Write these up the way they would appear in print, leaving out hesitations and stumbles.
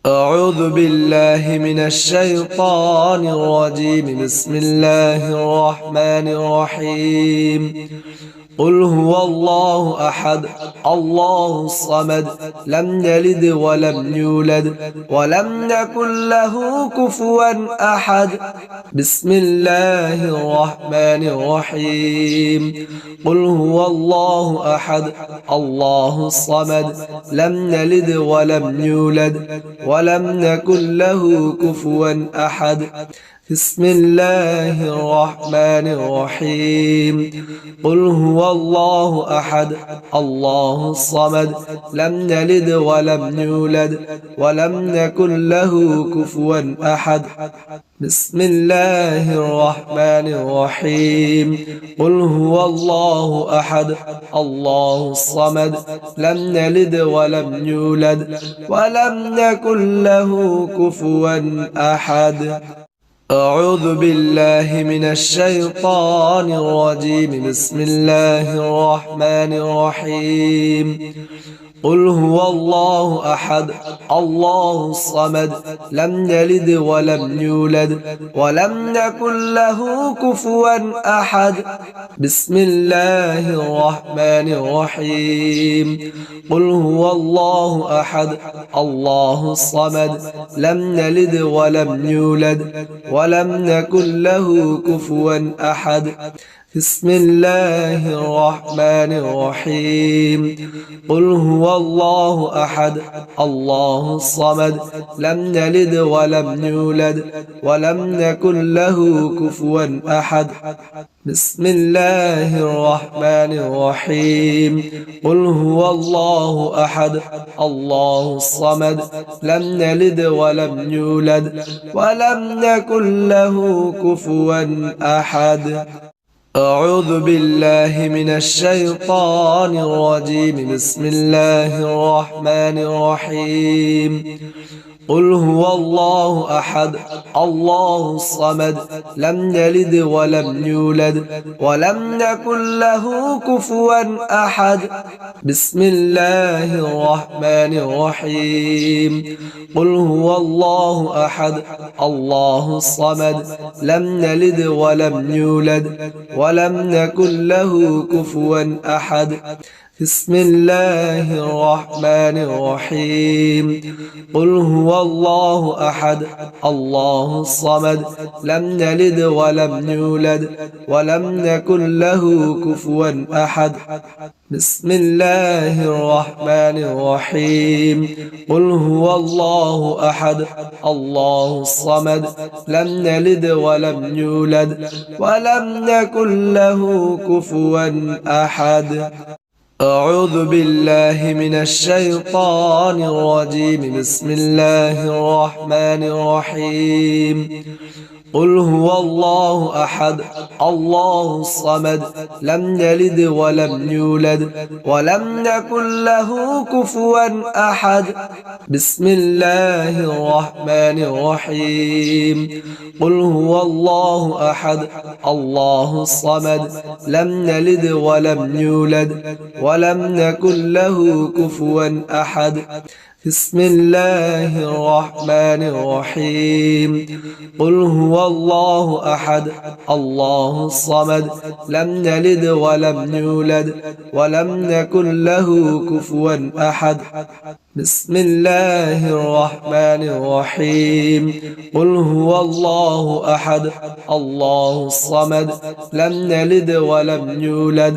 أعوذ بالله من الشيطان الرجيم. بسم الله الرحمن الرحيم. قل هو الله أحد الله الصمد لم يلد ولم يولد ولم يكن له كفوا أحد. بسم الله الرحمن الرحيم. قل هو الله أحد الله الصمد لم يلد ولم يولد ولم يكن له كفوا أحد. بسم الله الرحمن الرحيم. قل هو الله أحد الله الصمد لم يلد ولم يولد ولم يكن له كفوا أحد. بسم الله الرحمن الرحيم. قل هو الله أحد الله الصمد لم يلد ولم يولد ولم يكن له كفوا أحد. أعوذ بالله من الشيطان الرجيم. بسم الله الرحمن الرحيم. قل هو الله أحد الله الصمد لم يلد ولم يولد ولم يكن له كفوا أحد. بسم الله الرحمن الرحيم. قل هو الله أحد الله الصمد لم يلد ولم يولد ولم يكن له كفوا أحد. بسم الله الرحمن الرحيم. قل هو الله أحد الله الصمد لم يلد ولم يولد ولم يكن له كفوا أحد. بسم الله الرحمن الرحيم. قل هو الله أحد الله الصمد لم يلد ولم يولد ولم يكن له كفوا أحد. أعوذ بالله من الشيطان الرجيم. بسم الله الرحمن الرحيم. قل هو الله أحد الله الصمد لم يلد ولم يولد ولم يكن له كفوا أحد. بسم الله الرحمن الرحيم. قل هو الله أحد الله الصمد لم يلد ولم يولد ولم يكن له كفوا أحد. بسم الله الرحمن الرحيم. قل هو الله أحد الله الصمد لم يلد ولم يولد ولم يكن له كفوا أحد. بسم الله الرحمن الرحيم. قل هو الله أحد الله الصمد لم يلد ولم يولد ولم يكن له كفوا أحد. أعوذ بالله من الشيطان الرجيم. بسم الله الرحمن الرحيم. قل هو الله أحد الله الصمد لم يلد ولم يولد ولم يكن له كفوا أحد. بسم الله الرحمن الرحيم. قل هو الله أحد الله الصمد لم يلد ولم يولد ولم يكن له كفوا أحد. بسم الله الرحمن الرحيم. قل هو الله أحد الله الصمد لم يلد ولم يولد ولم يكن له كفوا أحد. بسم الله الرحمن الرحيم. قل هو الله أحد الله الصمد لم يلد ولم يولد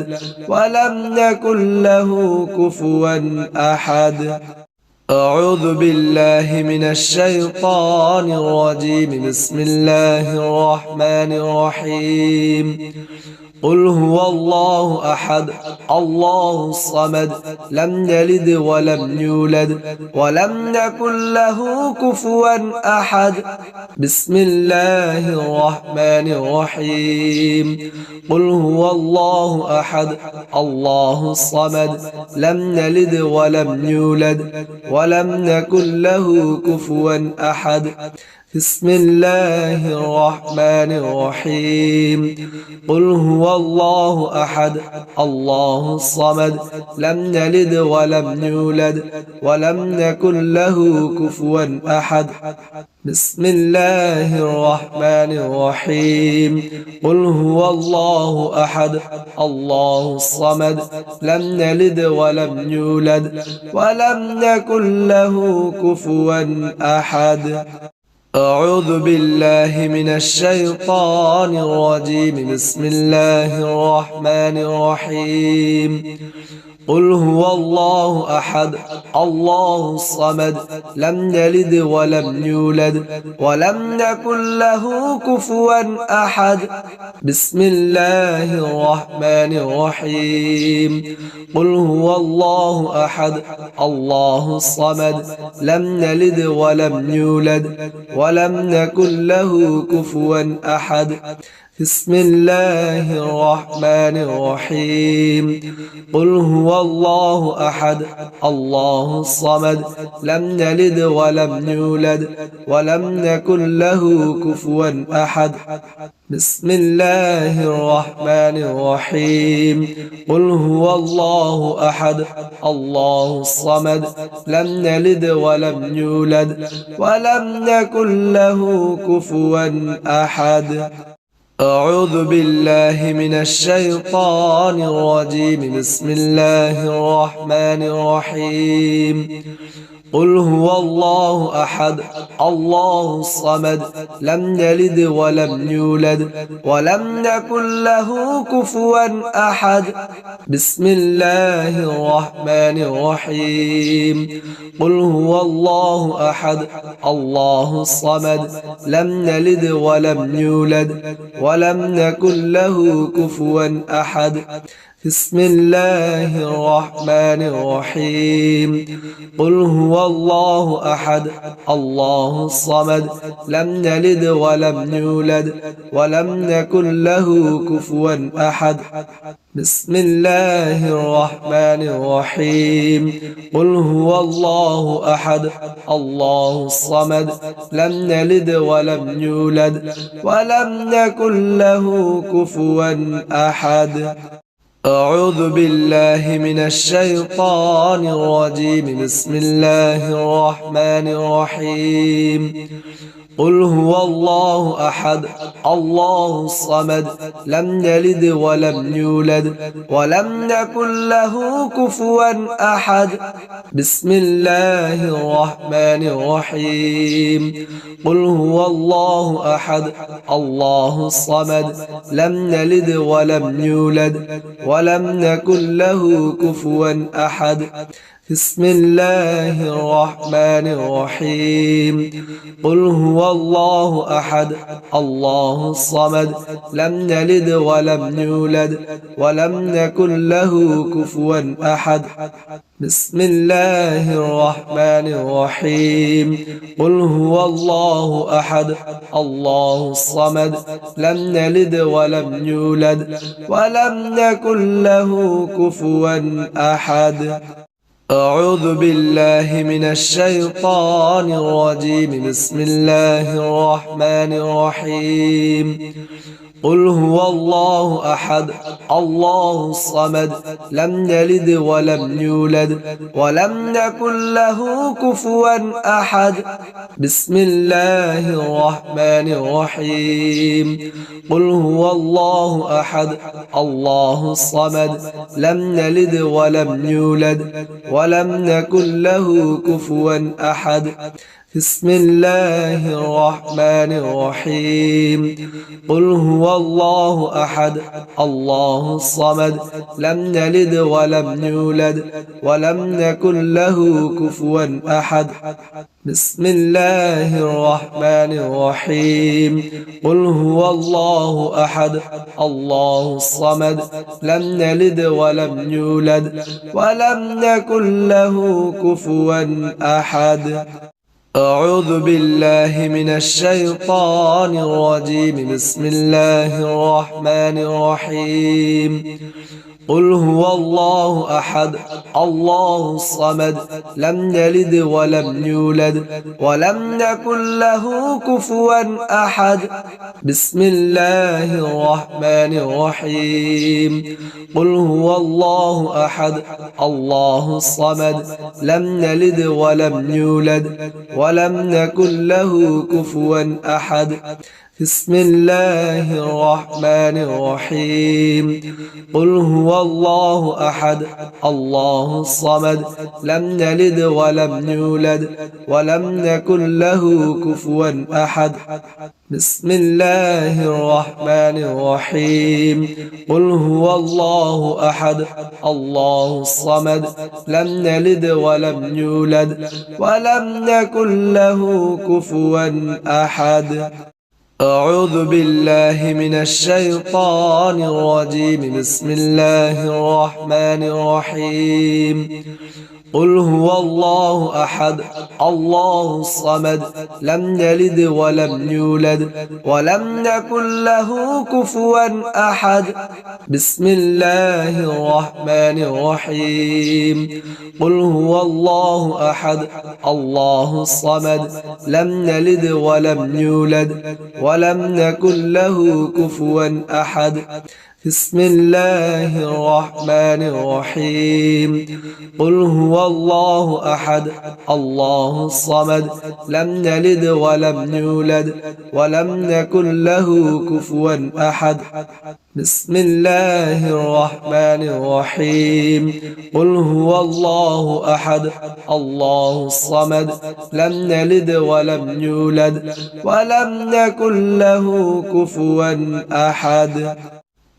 ولم يكن له كفوا أحد. أعوذ بالله من الشيطان الرجيم. بسم الله الرحمن الرحيم. قل هو الله أحد الله الصمد لم يلد ولم يولد ولم يكن له كفوا أحد. بسم الله الرحمن الرحيم. قل هو الله أحد الله الصمد لم يلد ولم يولد ولم يكن له كفوا أحد. بسم الله الرحمن الرحيم قل هو الله أحد الله الصمد لم يلد ولم يولد ولم يكن له كفوا أحد بسم الله الرحمن الرحيم قل هو الله أحد الله الصمد لم يلد ولم يولد ولم يكن له كفوا أحد أعوذ بالله من الشيطان الرجيم بسم الله الرحمن الرحيم قل هو الله أحد الله الصمد لم يلد ولم يولد ولم يكن له كفوا أحد بسم الله الرحمن الرحيم قل هو الله أحد الله الصمد لم يلد ولم يولد ولم يكن له كفوا أحد بسم الله الرحمن الرحيم قل هو الله أحد الله الصمد لم يلد ولم يولد ولم يكن له كفوا أحد بسم الله الرحمن الرحيم قل هو الله أحد الله الصمد لم يلد ولم يولد ولم يكن له كفوا أحد أعوذ بالله من الشيطان الرجيم بسم الله الرحمن الرحيم قل هو الله أحد الله الصمد لم يلد ولم يولد ولم يكن له كفوا أحد بسم الله الرحمن الرحيم قل هو الله أحد الله الصمد لم يلد ولم يولد ولم يكن له كفوا أحد بسم الله الرحمن الرحيم قل هو الله أحد الله الصمد لم يلد ولم يولد ولم يكن له كفوا أحد بسم الله الرحمن الرحيم قل هو الله أحد الله الصمد لم يلد ولم يولد ولم يكن له كفوا أحد أعوذ بالله من الشيطان الرجيم بسم الله الرحمن الرحيم قل هو الله أحد الله الصمد لم يلد ولم يولد ولم يكن له كفوا أحد بسم الله الرحمن الرحيم قل هو الله أحد الله الصمد لم يلد ولم يولد ولم يكن له كفوا أحد بسم الله الرحمن الرحيم قل هو الله أحد الله الصمد لم يلد ولم يولد ولم يكن له كفوا أحد بسم الله الرحمن الرحيم قل هو الله أحد الله الصمد لم يلد ولم يولد ولم يكن له كفوا أحد أعوذ بالله من الشيطان الرجيم بسم الله الرحمن الرحيم قل هو الله أحد الله الصمد لم يلد ولم يولد ولم يكن له كفوا أحد بسم الله الرحمن الرحيم قل هو الله أحد الله الصمد لم يلد ولم يولد ولم يكن له كفوا أحد بسم الله الرحمن الرحيم قل هو الله أحد الله الصمد لم يلد ولم يولد ولم يكن له كفوا أحد بسم الله الرحمن الرحيم قل هو الله أحد الله الصمد لم يلد ولم يولد ولم يكن له كفوا أحد أعوذ بالله من الشيطان الرجيم بسم الله الرحمن الرحيم قل هو الله أحد الله الصمد لم يلد ولم يولد ولم يكن له كفوا أحد بسم الله الرحمن الرحيم قل هو الله أحد الله الصمد لم يلد ولم يولد ولم يكن له كفوا أحد بسم الله الرحمن الرحيم قل هو الله أحد الله الصمد لم يلد ولم يولد ولم يكن له كفوا أحد بسم الله الرحمن الرحيم قل هو الله أحد الله الصمد لم يلد ولم يولد ولم يكن له كفوا أحد أعوذ بالله من الشيطان الرجيم بسم الله الرحمن الرحيم قل هو الله أحد الله الصمد لم يلد ولم يولد ولم يكن له كفوا أحد بسم الله الرحمن الرحيم قل هو الله أحد الله الصمد لم يلد ولم يولد ولم يكن له كفوا أحد بسم الله الرحمن الرحيم قل هو الله أحد الله الصمد لم يلد ولم يولد ولم يكن له كفوا أحد بسم الله الرحمن الرحيم قل هو الله أحد الله الصمد لم يلد ولم يولد ولم يكن له كفوا أحد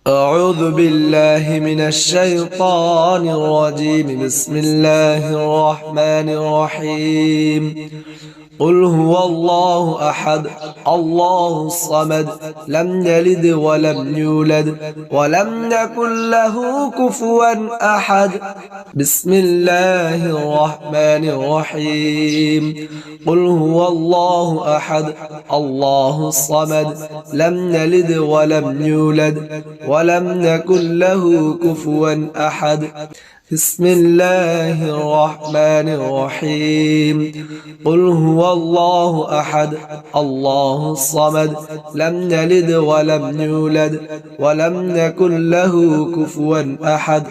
أعوذ بالله من الشيطان الرجيم بسم الله الرحمن الرحيم قل هو الله أحد الله الصمد لم يلد ولم يولد ولم يكن له كفوا أحد بسم الله الرحمن الرحيم قل هو الله أحد الله الصمد لم يلد ولم يولد ولم يكن له كفوا أحد بسم الله الرحمن الرحيم قل هو الله أحد الله الصمد لم يلد ولم يولد ولم يكن له كفوا أحد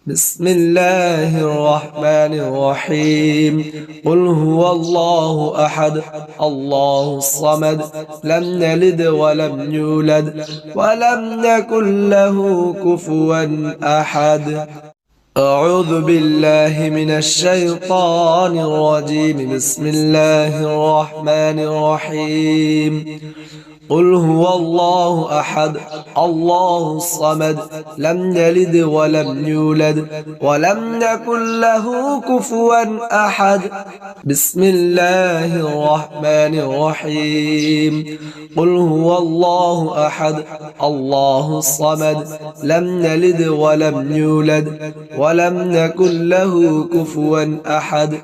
بسم الله الرحمن الرحيم قل هو الله أحد الله الصمد لم يلد ولم يولد ولم يكن له كفوا أحد أعوذ بالله من الشيطان الرجيم بسم الله الرحمن الرحيم قل هو الله أحد الله الصمد لم يلد ولم يولد ولم يكن له كفوا أحد بسم الله الرحمن الرحيم قل هو الله أحد الله الصمد لم يلد ولم يولد ولم يكن له كفوا أحد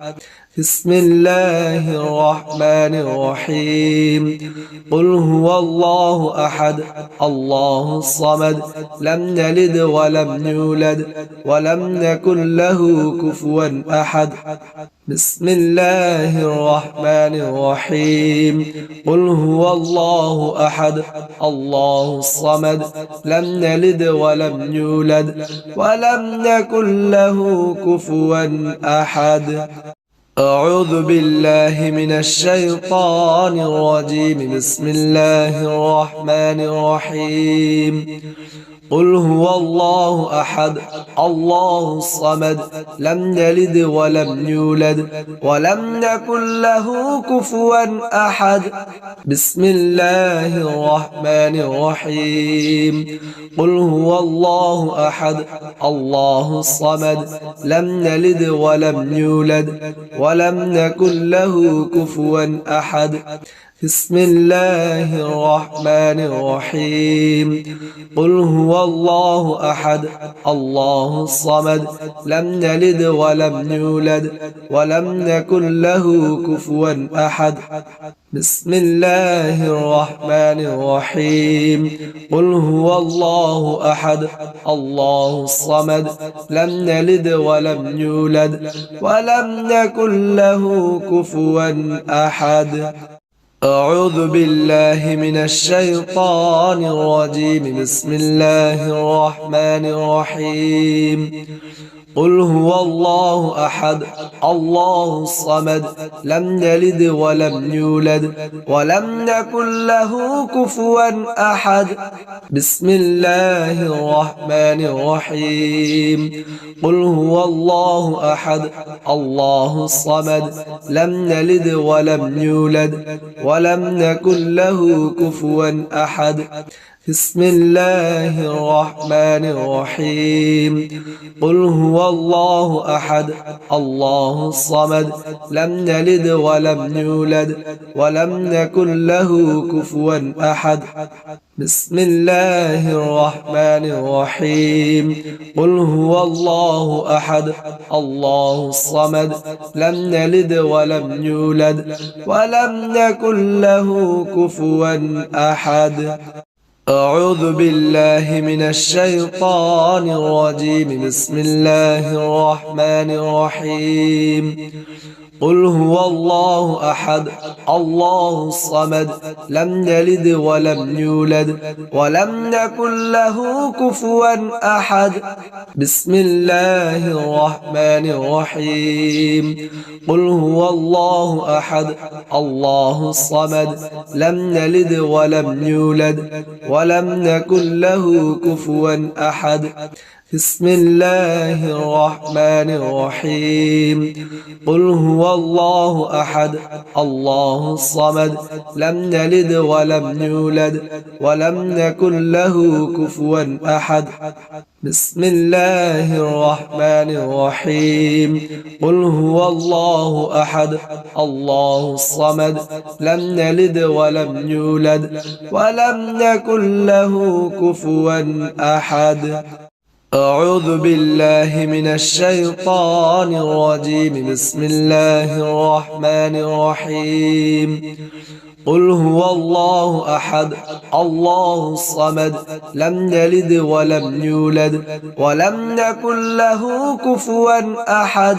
بسم الله الرحمن الرحيم قل هو الله أحد الله الصمد لم يلد ولم يولد ولم يكن له كفوا أحد بسم الله الرحمن الرحيم قل هو الله أحد الله الصمد لم يلد ولم يولد ولم يكن له كفوا أحد أعوذ بالله من الشيطان الرجيم بسم الله الرحمن الرحيم قل هو الله أحد الله الصمد لم يلد ولم يولد ولم يكن له كفوا أحد بسم الله الرحمن الرحيم قل هو الله أحد الله الصمد لم يلد ولم يولد ولم يكن له كفوا أحد بسم الله الرحمن الرحيم قل هو الله أحد الله الصمد لم يلد ولم يولد ولم يكن له كفوا أحد بسم الله الرحمن الرحيم قل هو الله أحد الله الصمد لم يلد ولم يولد ولم يكن له كفوا أحد أعوذ بالله من الشيطان الرجيم بسم الله الرحمن الرحيم قل هو الله أحد الله الصمد لم يلد ولم يولد ولم يكن له كفوا أحد بسم الله الرحمن الرحيم قل هو الله أحد الله الصمد لم يلد ولم يولد ولم يكن له كفوا أحد بسم الله الرحمن الرحيم قل هو الله أحد الله الصمد لم يلد ولم يولد ولم يكن له كفوا أحد بسم الله الرحمن الرحيم قل هو الله أحد الله الصمد لم يلد ولم يولد ولم يكن له كفوا أحد أعوذ بالله من الشيطان الرجيم بسم الله الرحمن الرحيم قل هو الله أحد الله الصمد لم يلد ولم يولد ولم يكن له كفوا أحد بسم الله الرحمن الرحيم قل هو الله أحد الله الصمد لم يلد ولم يولد ولم يكن له كفوا أحد بسم الله الرحمن الرحيم قل هو الله أحد الله الصمد لم يلد ولم يولد ولم يكن له كفوا أحد بسم الله الرحمن الرحيم قل هو الله أحد الله الصمد لم يلد ولم يولد ولم يكن له كفوا أحد أعوذ بالله من الشيطان الرجيم بسم الله الرحمن الرحيم قل هو الله أحد الله الصمد لم يلد ولم يولد ولم يكن له كفوا أحد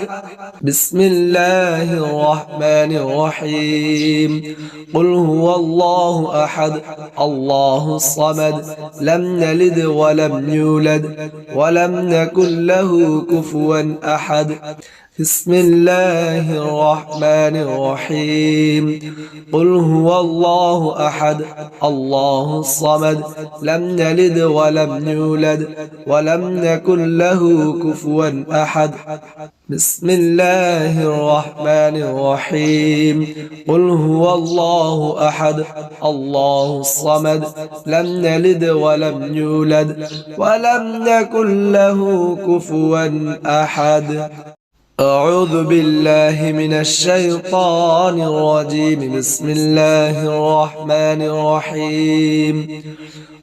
بسم الله الرحمن الرحيم قل هو الله أحد الله الصمد لم يلد ولم يولد ولم يكن له كفوا أحد بسم الله الرحمن الرحيم قل هو الله أحد الله الصمد لم يلد ولم يولد ولم يكن له كفوا أحد بسم الله الرحمن الرحيم قل هو الله أحد الله الصمد لم يلد ولم يولد ولم يكن له كفوا أحد أعوذ بالله من الشيطان الرجيم بسم الله الرحمن الرحيم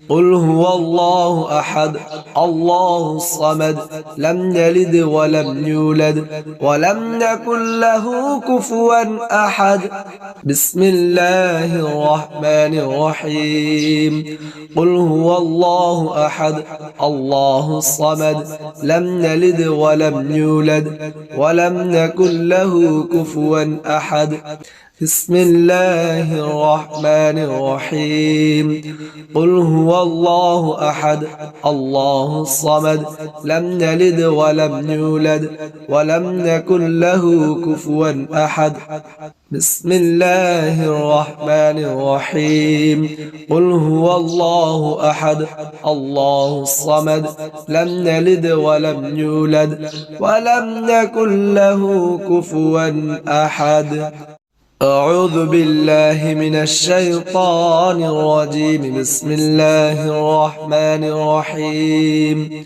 قل هو الله أحد الله الصمد لم يلد ولم يولد ولم يكن له كفوا أحد بسم الله الرحمن الرحيم قل هو الله أحد الله الصمد لم يلد ولم يولد ولم يكن له كفوا أحد بسم الله الرحمن الرحيم قل هو الله أحد الله الصمد لم يلد ولم يولد ولم يكن له كفوا أحد بسم الله الرحمن الرحيم قل هو الله أحد الله الصمد لم يلد ولم يولد ولم يكن له كفوا أحد أعوذ بالله من الشيطان الرجيم بسم الله الرحمن الرحيم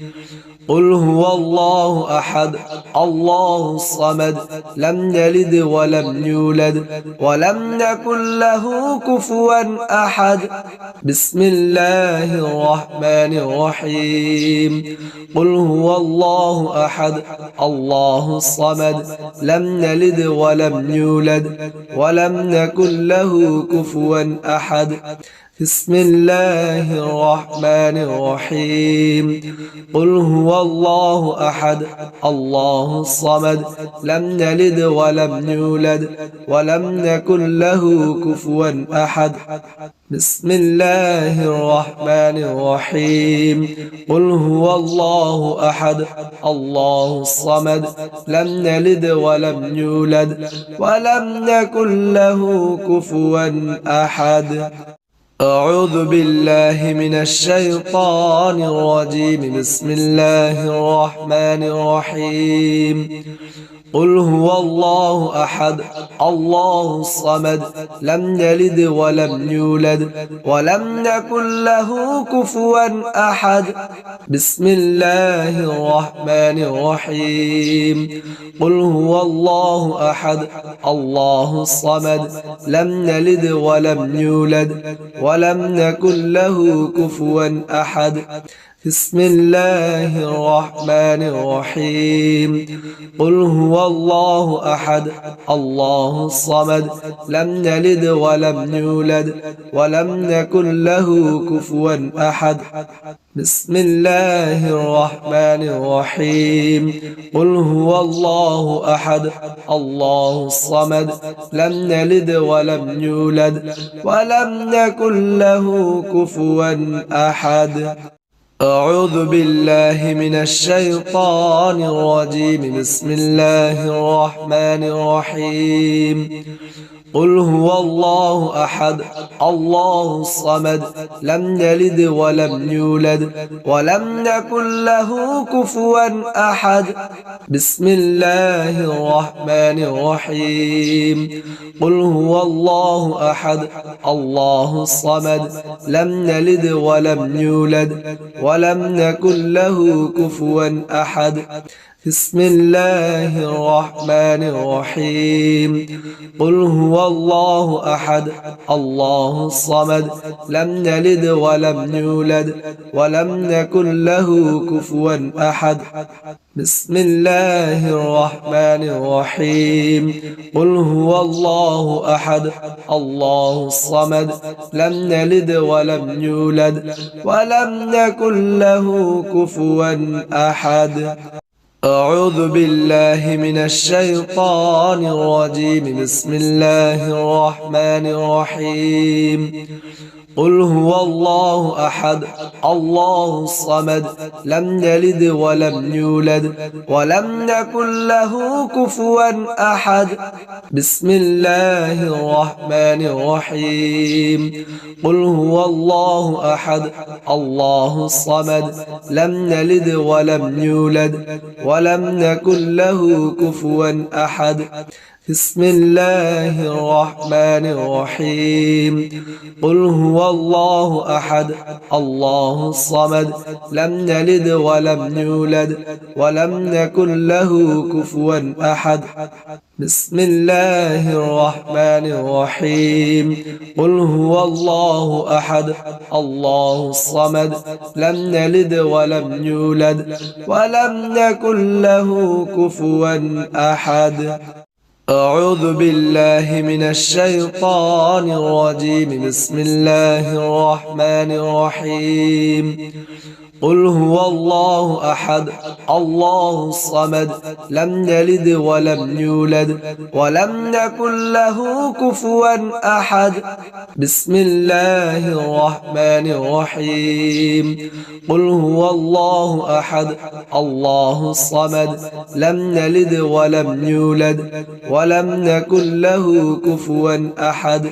قل هو الله أحد الله الصمد لم يلد ولم يولد ولم يكن له كفوا أحد بسم الله الرحمن الرحيم قل هو الله أحد الله الصمد لم يلد ولم يولد ولم يكن له كفوا أحد بسم الله الرحمن الرحيم قل هو الله أحد الله الصمد لم يلد ولم يولد ولم يكن له كفوا أحد بسم الله الرحمن الرحيم قل هو الله أحد الله الصمد لم يلد ولم يولد ولم يكن له كفوا أحد أعوذ بالله من الشيطان الرجيم بسم الله الرحمن الرحيم قل هو الله أحد الله الصمد لم يلد ولم يولد ولم يكن له كفوا أحد بسم الله الرحمن الرحيم قل هو الله أحد الله الصمد لم يلد ولم يولد ولم يكن له كفوا أحد بسم الله الرحمن الرحيم قل هو الله أحد الله الصمد لم يلد ولم يولد ولم يكن له كفوا أحد بسم الله الرحمن الرحيم قل هو الله أحد الله الصمد لم يلد ولم يولد ولم يكن له كفوا أحد أعوذ بالله من الشيطان الرجيم بسم الله الرحمن الرحيم قل هو الله أحد الله الصمد لم يلد ولم يولد ولم يكن له كفوا أحد بسم الله الرحمن الرحيم قل هو الله أحد الله الصمد لم يلد ولم يولد ولم يكن له كفوا أحد بسم الله الرحمن الرحيم قل هو الله أحد الله الصمد لم يلد ولم يولد ولم يكن له كفوا أحد بسم الله الرحمن الرحيم قل هو الله أحد الله الصمد لم يلد ولم يولد ولم يكن له كفوا أحد أعوذ بالله من الشيطان الرجيم بسم الله الرحمن الرحيم قل هو الله أحد الله الصمد لم يلد ولم يولد ولم يكن له كفوا أحد بسم الله الرحمن الرحيم قل هو الله أحد الله الصمد لم يلد ولم يولد ولم يكن له كفوا أحد بسم الله الرحمن الرحيم قل هو الله أحد الله الصمد لم يلد ولم يولد ولم يكن له كفوا أحد بسم الله الرحمن الرحيم قل هو الله أحد الله الصمد لم يلد ولم يولد ولم يكن له كفوا أحد أعوذ بالله من الشيطان الرجيم بسم الله الرحمن الرحيم قل هو الله أحد الله الصمد لم يلد ولم يولد ولم يكن له كفوا أحد بسم الله الرحمن الرحيم قل هو الله أحد الله الصمد لم يلد ولم يولد ولم يكن له كفوا أحد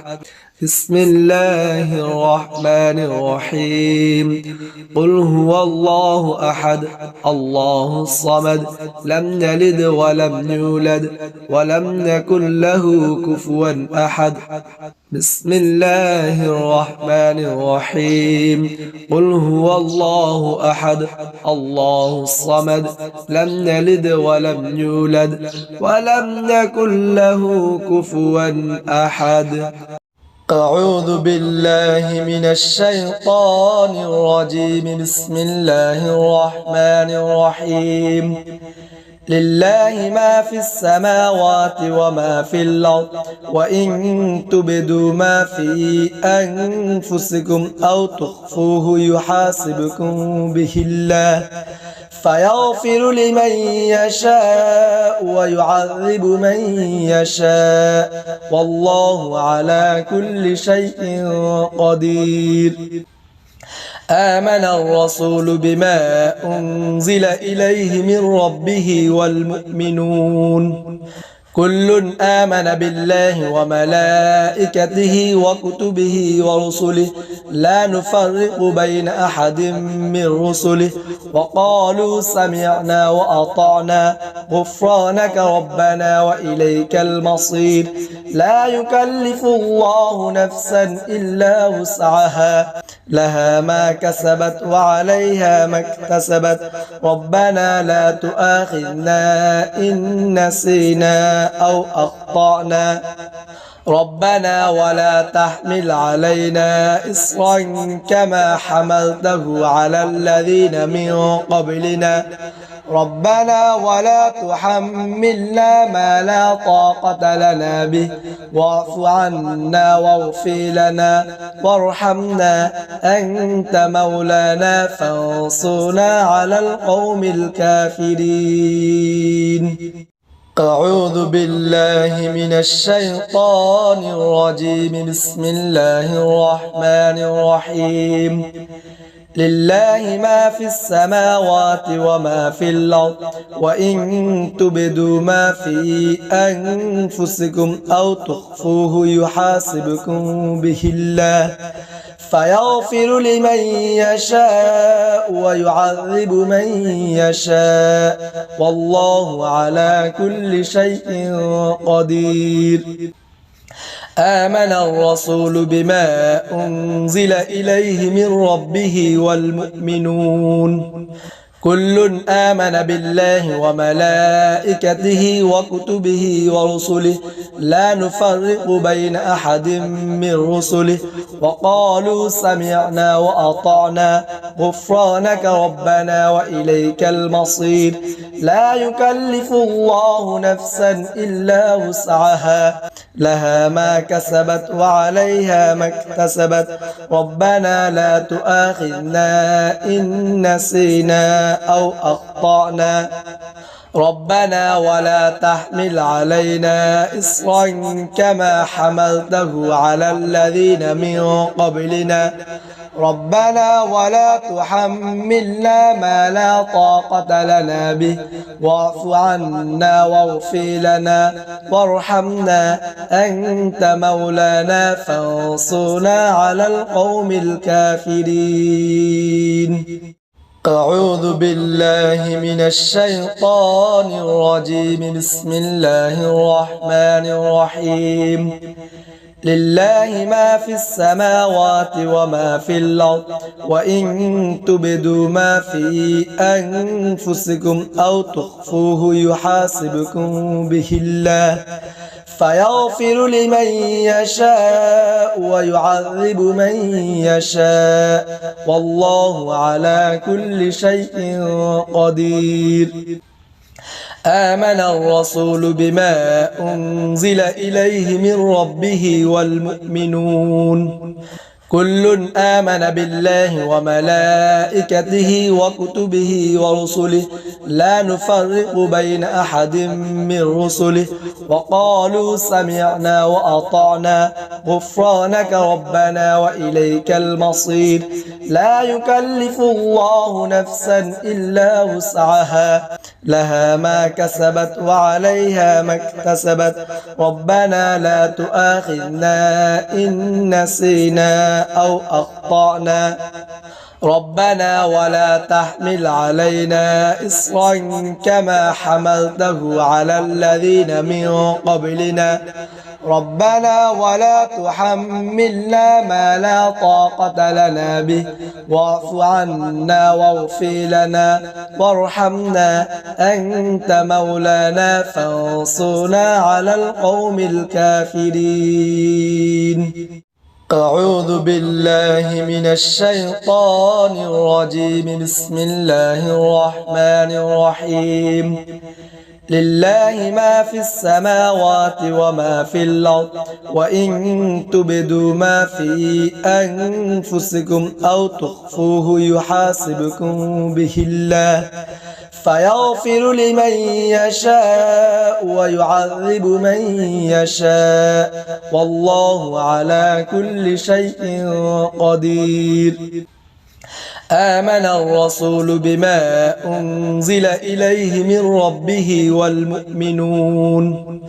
بسم الله الرحمن الرحيم قل هو الله أحد الله الصمد لم يلد ولم يولد ولم يكن له كفوا أحد بسم الله الرحمن الرحيم قل هو الله أحد الله الصمد لم يلد ولم يولد ولم يكن له كفوا أحد أعوذ بالله من الشيطان الرجيم بسم الله الرحمن الرحيم لله ما في السماوات وما في الأرض وإن تبدوا ما في أنفسكم أو تخفوه يحاسبكم به الله فيغفر لمن يشاء ويعذب من يشاء والله على كل شيء قدير آمن الرسول بما أنزل إليه من ربه والمؤمنون كل آمن بالله وملائكته وكتبه ورسله لا نفرق بين أحد من رسله وقالوا سمعنا وأطعنا غفرانك ربنا وإليك المصير لا يكلف الله نفسا إلا وسعها لها ما كسبت وعليها ما اكتسبت ربنا لا تؤاخذنا إن نسينا أو أخطأنا ربنا ولا تحمل علينا إصرا كما حملته على الذين من قبلنا ربنا ولا تحملنا ما لا طاقة لنا به واعف عنا واغفر لنا وارحمنا أنت مولانا فانصرنا على القوم الكافرين أعوذ بالله من الشيطان الرجيم بسم الله الرحمن الرحيم لله ما في السماوات وما في الأرض وإن تبدوا ما في أنفسكم أو تخفوه يحاسبكم به الله فيغفر لمن يشاء ويعذب من يشاء والله على كل شيء قدير آمن الرسول بما أنزل إليه من ربه والمؤمنون كل آمن بالله وملائكته وكتبه ورسله لا نفرق بين أحد من رسله وقالوا سمعنا وأطعنا غفرانك ربنا وإليك المصير لا يكلف الله نفسا إلا وسعها لها ما كسبت وعليها ما اكتسبت ربنا لا تؤاخذنا إن نسينا أو أخطأنا ربنا ولا تحمل علينا إصرا كما حملته على الذين من قبلنا ربنا ولا تحملنا ما لا طاقة لنا به واعف عنا واغفر لنا وارحمنا أنت مولانا فانصرنا على القوم الكافرين أعوذ بالله من الشيطان الرجيم بسم الله الرحمن الرحيم لله ما في السماوات وما في الأرض وإن تبدوا ما في أنفسكم أو تخفوه يحاسبكم به الله فيغفر لمن يشاء ويعذب من يشاء والله على كل شيء قدير آمن الرسول بما أنزل إليه من ربه والمؤمنون كل آمن بالله وملائكته وكتبه ورسله لا نفرق بين أحد من رسله وقالوا سمعنا وأطعنا غفرانك ربنا وإليك المصير لا يكلف الله نفسا إلا وسعها لها ما كسبت وعليها ما اكتسبت ربنا لا تؤاخذنا إن نسينا أو أخطأنا ربنا ولا تحمل علينا إصرا كما حملته على الذين من قبلنا ربنا ولا تحملنا ما لا طاقة لنا به واعف عنا واغفر لنا وارحمنا أنت مولانا فانصرنا على القوم الكافرين. أعوذ بالله من الشيطان الرجيم. بسم الله الرحمن الرحيم. لله ما في السماوات وما في الأرض وإن تبدوا ما في أنفسكم أو تخفوه يحاسبكم به الله فيغفر لمن يشاء ويعذب من يشاء والله على كل شيء قدير. آمن الرسول بما أنزل إليه من ربه والمؤمنون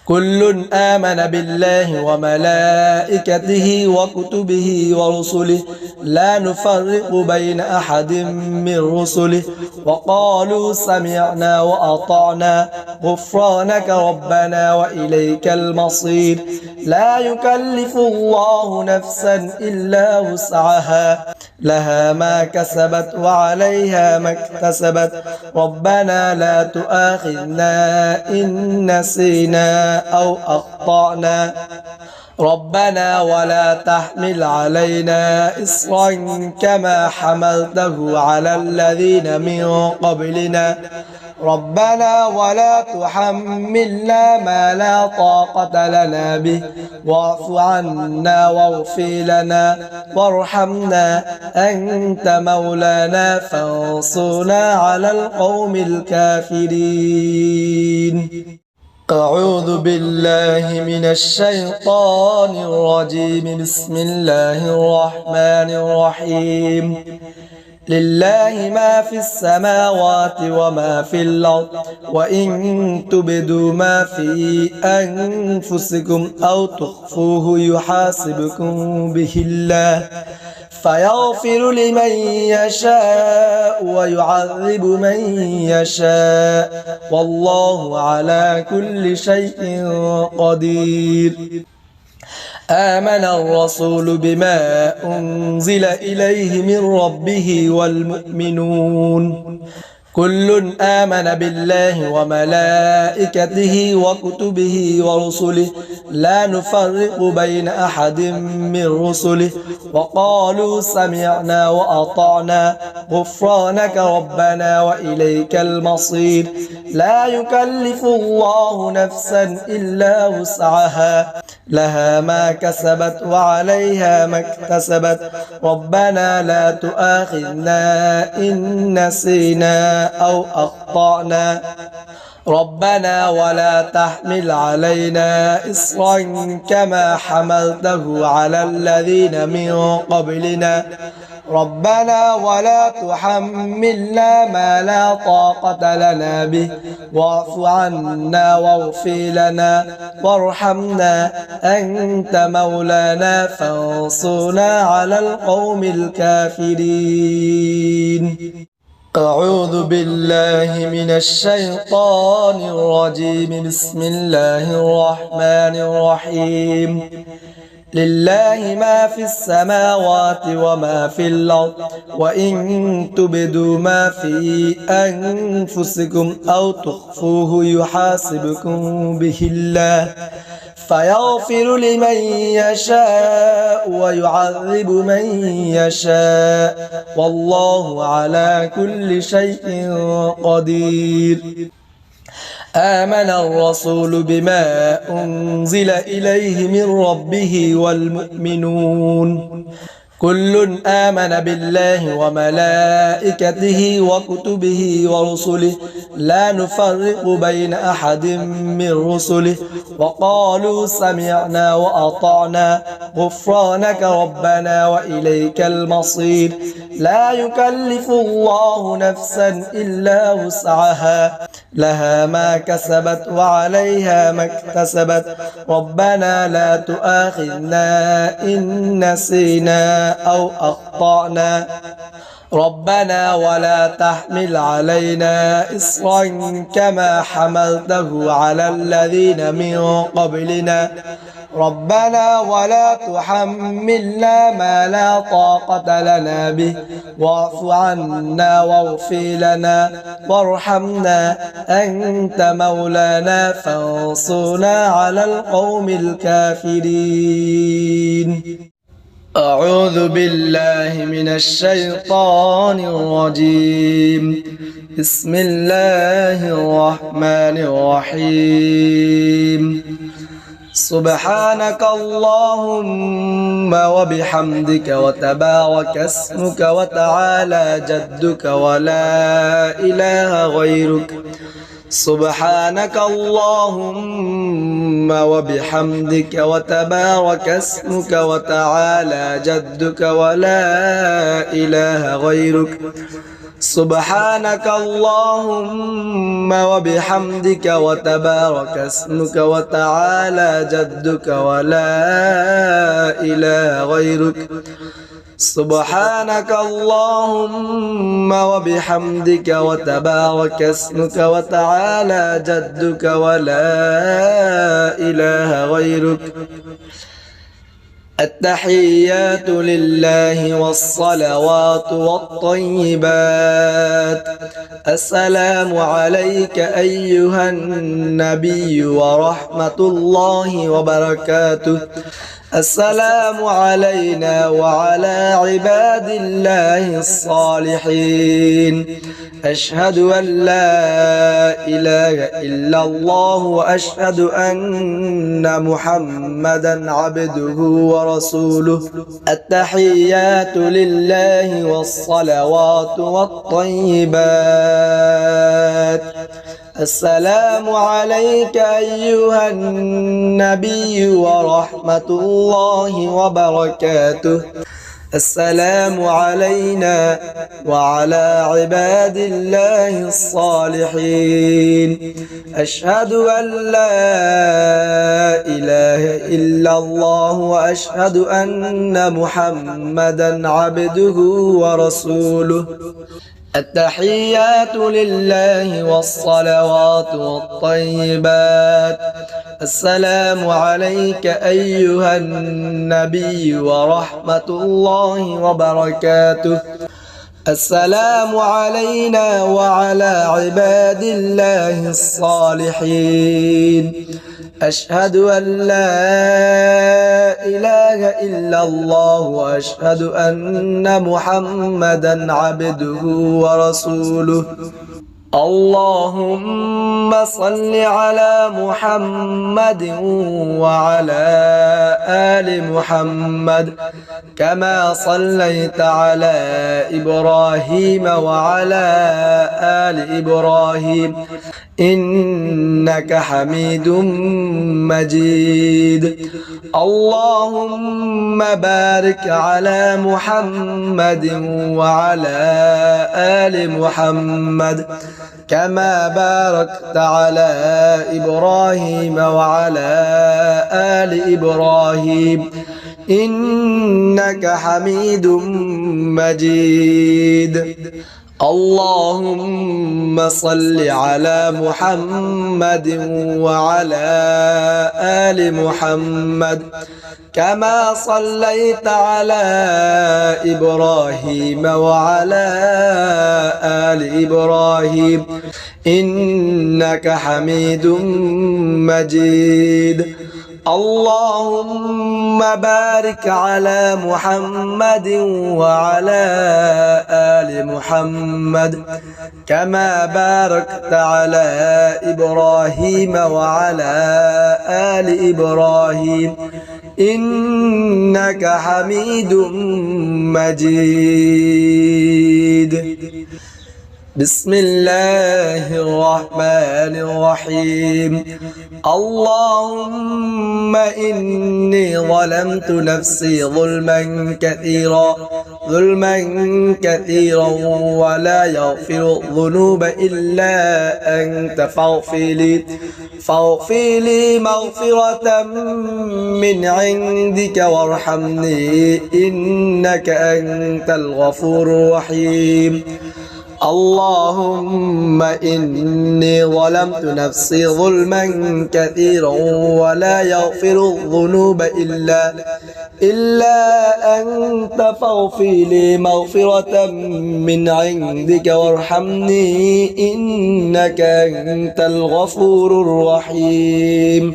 كل آمن بالله وملائكته وكتبه ورسله لا نفرق بين أحد من رسله وقالوا سمعنا وأطعنا غفرانك ربنا وإليك المصير. لا يكلف الله نفسا إلا وسعها لها ما كسبت وعليها ما اكتسبت ربنا لا تؤاخذنا إن نسينا أو أخطأنا ربنا ولا تحمل علينا إصرا كما حملته على الذين من قبلنا ربنا ولا تحملنا ما لا طاقة لنا به واعف عنا واغفر لنا وارحمنا أنت مولانا فانصرنا على القوم الكافرين. أعوذ بالله من الشيطان الرجيم. بسم الله الرحمن الرحيم. لله ما في السماوات وما في الأرض وإن تبدوا ما في أنفسكم أو تخفوه يحاسبكم به الله فيغفر لمن يشاء ويعذب من يشاء والله على كل شيء قدير. آمن الرسول بما أنزل إليه من ربه والمؤمنون كل آمن بالله وملائكته وكتبه ورسله لا نفرق بين أحد من رسله وقالوا سمعنا وأطعنا غفرانك ربنا وإليك المصير. لا يكلف الله نفسا إلا وسعها لها ما كسبت وعليها ما اكتسبت ربنا لا تؤاخذنا إن نسينا أو أخطأنا ربنا ولا تحمل علينا إصرا كما حملته على الذين من قبلنا ربنا ولا تحملنا ما لا طاقة لنا به واعف عنا واغفر لنا وارحمنا أنت مولانا فانصرنا على القوم الكافرين. أعوذ بالله من الشيطان الرجيم. بسم الله الرحمن الرحيم. لله ما في السماوات وما في الأرض وإن تبدوا ما في أنفسكم أو تخفوه يحاسبكم به الله فيغفر لمن يشاء ويعذب من يشاء والله على كل شيء قدير. آمن الرسول بما أنزل إليه من ربه والمؤمنون كل آمن بالله وملائكته وكتبه ورسله لا نفرق بين أحد من رسله وقالوا سمعنا وأطعنا غفرانك ربنا وإليك المصير لا يكلف الله نفسا إلا وسعها لها ما كسبت وعليها ما اكتسبت ربنا لا تؤاخذنا إن نسينا أو أخطأنا ربنا ولا تحمل علينا إصرا كما حملته على الذين من قبلنا ربنا ولا تحملنا ما لا طاقة لنا به واعف عنا واغفر لنا وارحمنا أنت مولانا فانصرنا على القوم الكافرين. أعوذ بالله من الشيطان الرجيم. بسم الله الرحمن الرحيم. سبحانك اللهم وبحمدك وتبارك اسمك وتعالى جدك ولا إله غيرك. سبحانك اللهم وبحمدك وتبارك اسمك وتعالى جدك ولا إله غيرك. سبحانك اللهم وبحمدك وتبارك اسمك وتعالى جدك ولا إله غيرك. سبحانك اللهم وبحمدك وتبارك اسمك وتعالى جدك ولا إله غيرك. التحيات لله والصلوات والطيبات. السلام عليك أيها النبي ورحمة الله وبركاته. السلام علينا وعلى عباد الله الصالحين. أشهد أن لا إله إلا الله وأشهد أن محمدا عبده ورسوله. التحيات لله والصلوات والطيبات. السلام عليك أيها النبي ورحمة الله وبركاته. السلام علينا وعلى عباد الله الصالحين. أشهد أن لا إله إلا الله وأشهد أن محمدا عبده ورسوله. التحيات لله والصلوات والطيبات. السلام عليك أيها النبي ورحمة الله وبركاته. السلام علينا وعلى عباد الله الصالحين. أشهد أن لا إله إلا الله وأشهد أن محمدا عبده ورسوله. اللهم صل على محمد وعلى آل محمد كما صليت على إبراهيم وعلى آل إبراهيم إنك حميد مجيد. اللهم بارك على محمد وعلى آل محمد كما باركت على إبراهيم وعلى آل إبراهيم إنك حميد مجيد. اللهم صل على محمد وعلى آل محمد كما صليت على إبراهيم وعلى آل إبراهيم إنك حميد مجيد. اللهم بارك على محمد وعلى آل محمد كما باركت على إبراهيم وعلى آل إبراهيم إنك حميد مجيد. بسم الله الرحمن الرحيم. اللهم إني ظلمت نفسي ظلما كثيرا ولا يغفر الذنوب إلا أنت فاغفر لي مغفرة من عندك وارحمني إنك أنت الغفور الرحيم. اللهم إني ظلمت نفسي ظلما كثيرا ولا يغفر الذنوب إلا أنت فاغفر لي مغفرة من عندك وارحمني إنك أنت الغفور الرحيم.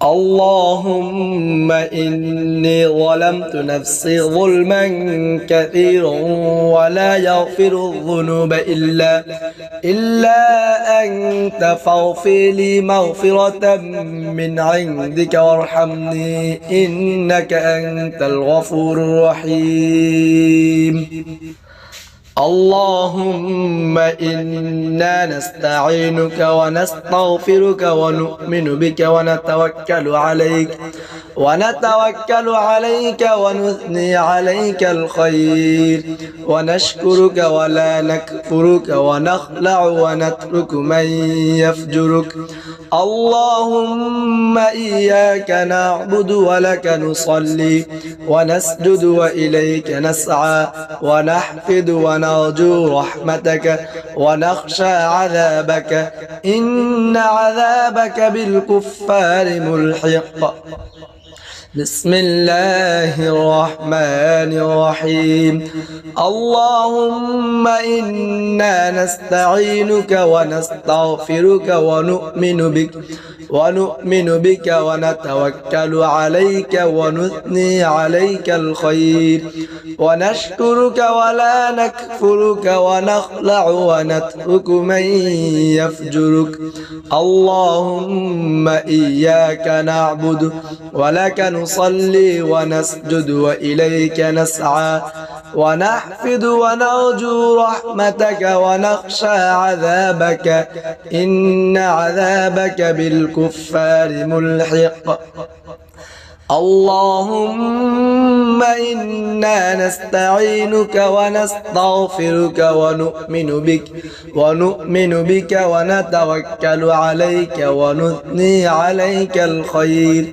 اللهم إني ظلمت نفسي ظلما كثيرا ولا يغفر الذنوب إلا أنت فاغفر لي مغفرة من عندك وارحمني إنك أنت الغفور الرحيم. اللهم إنا نستعينك ونستغفرك ونؤمن بك ونتوكل عليك ونثني عليك الخير ونشكرك ولا نكفرك ونخلع ونترك من يفجرك. اللهم إياك نعبد ولك نصلي ونسجد وإليك نسعى ونحفد ونرجو رحمتك ونخشى عذابك إن عذابك بالكفار ملحق. بسم الله الرحمن الرحيم. اللهم إنا نستعينك ونستغفرك ونؤمن بك ونتوكل عليك ونثني عليك الخير ونشكرك ولا نكفرك ونخلع ونترك من يفجرك. اللهم إياك نعبد ولك نصلي ونسجد وإليك نسعى ونحفد ونرجو رحمتك ونخشى عذابك إن عذابك بالكفار ملحق. اللهم إنا نستعينك ونستغفرك ونؤمن بك ونتوكل عليك ونثني عليك الخير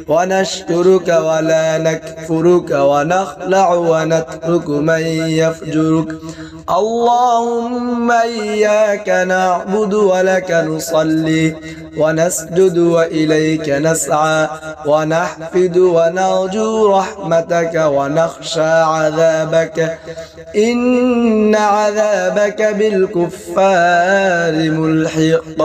ونشكرك ولا نكفرك ونخلع ونترك من يفجرك. اللهم إياك نعبد ولك نصلي ونسجد وإليك نسعى ونحفد ونرجو رحمتك ونخشى عذابك إن عذابك بالكفار ملحق.